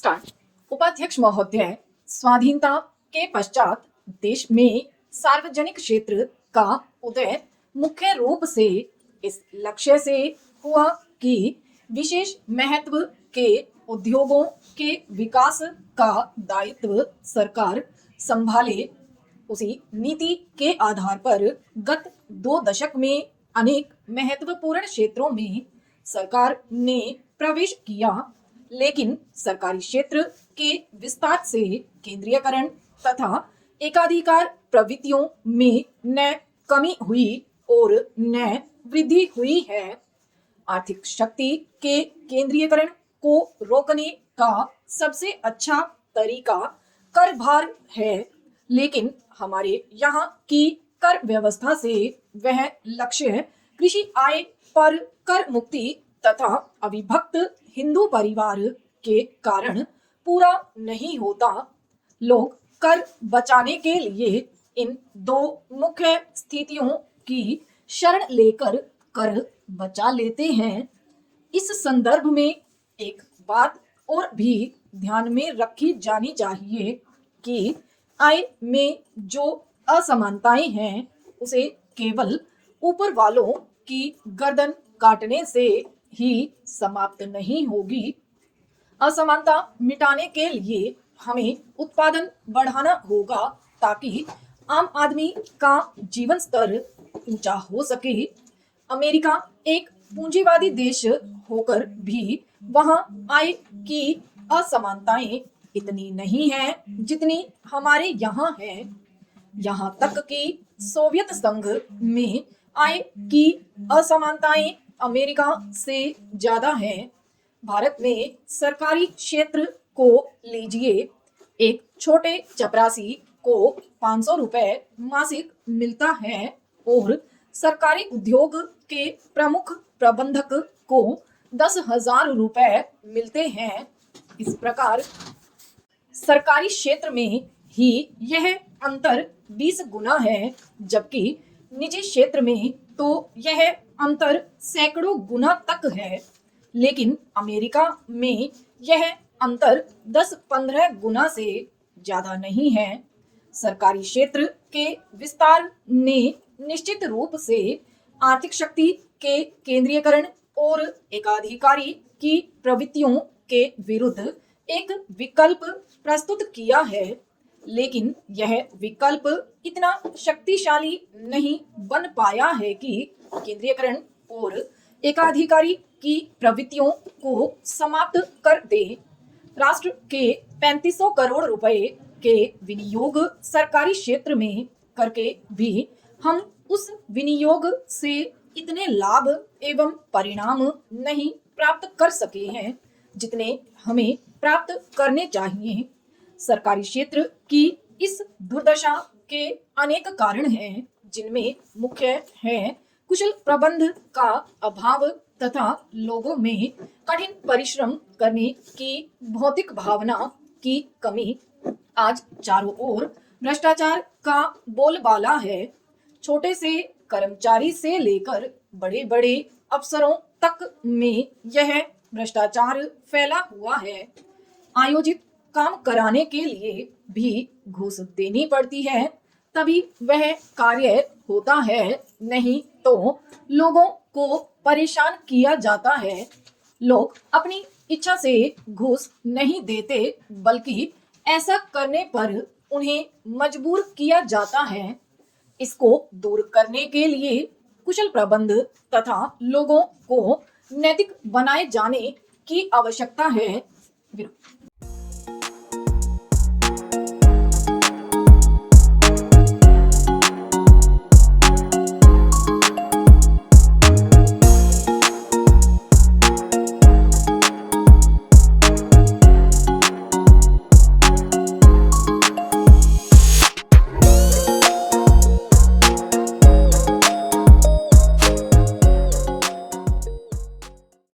Start. उपाध्यक्ष महोदय, स्वाधीनता के पश्चात देश में सार्वजनिक क्षेत्र का उदय मुख्य रूप से इस लक्ष्य से हुआ कि विशेष महत्व के उद्योगों के विकास का दायित्व सरकार संभाले। उसी नीति के आधार पर गत 2 दशक में अनेक महत्वपूर्ण क्षेत्रों में सरकार ने प्रवेश किया, लेकिन सरकारी क्षेत्र के विस्तार से केंद्रीयकरण तथा एकाधिकार प्रवृत्तियों में न कमी हुई और न वृद्धि हुई है। आर्थिक शक्ति के केंद्रीयकरण को रोकने का सबसे अच्छा तरीका कर भार है, लेकिन हमारे यहाँ की कर व्यवस्था से वह लक्ष्य कृषि आय पर कर मुक्ति तथा अविभक्त हिंदू परिवार के कारण पूरा नहीं होता। लोग कर बचाने के लिए इन 2 मुख्य स्थितियों की शरण लेकर कर बचा लेते हैं। इस संदर्भ में एक बात और भी ध्यान में रखी जानी चाहिए कि आय में जो असमानताएं हैं उसे केवल ऊपर वालों की गर्दन काटने से ही समाप्त नहीं होगी। असमानता मिटाने के लिए हमें उत्पादन बढ़ाना होगा ताकि आम आदमी का जीवन स्तर ऊंचा हो सके। अमेरिका एक पूंजीवादी देश होकर भी वहां आय की असमानताएं इतनी नहीं है जितनी हमारे यहाँ है। यहाँ तक कि सोवियत संघ में आय की असमानताएं अमेरिका से ज्यादा है। भारत में सरकारी क्षेत्र को लीजिए, एक छोटे चपरासी को 500 रुपए मासिक मिलता है और सरकारी उद्योग के प्रमुख प्रबंधक को 10,000 रुपए मिलते हैं। इस प्रकार सरकारी क्षेत्र में ही यह अंतर 20 गुना है, जबकि निजी क्षेत्र में तो यह अंतर सैकड़ों गुना तक है। लेकिन अमेरिका में यह अंतर 10-15 गुना से ज्यादा नहीं है। सरकारी क्षेत्र के विस्तार ने निश्चित रूप से आर्थिक शक्ति के केंद्रीयकरण और एकाधिकारी की प्रवृत्तियों के विरुद्ध एक विकल्प प्रस्तुत किया है, लेकिन यह विकल्प इतना शक्तिशाली नहीं बन पाया है कि केंद्रीयकरण और एकाधिकारी की प्रवृत्तियों को समाप्त कर दे। राष्ट्र के 3500 करोड़ रुपए के विनियोग सरकारी क्षेत्र में करके भी हम उस विनियोग से इतने लाभ एवं परिणाम नहीं प्राप्त कर सके हैं जितने हमें प्राप्त करने चाहिए। सरकारी क्षेत्र की इस दुर्दशा के अनेक कारण हैं, जिनमें मुख्य है कुशल प्रबंध का अभाव तथा लोगों में कठिन परिश्रम करने की भौतिक भावना की कमी। आज चारों ओर भ्रष्टाचार का बोलबाला है। छोटे से कर्मचारी से लेकर बड़े बड़े अफसरों तक में यह भ्रष्टाचार फैला हुआ है। आयोजित काम कराने के लिए भी घूस देनी पड़ती है, तभी वह कार्य होता है, नहीं तो लोगों को परेशान किया जाता है। लोग अपनी इच्छा से घूस नहीं देते, बल्कि ऐसा करने पर उन्हें मजबूर किया जाता है। इसको दूर करने के लिए कुशल प्रबंध तथा लोगों को नैतिक बनाए जाने की आवश्यकता है।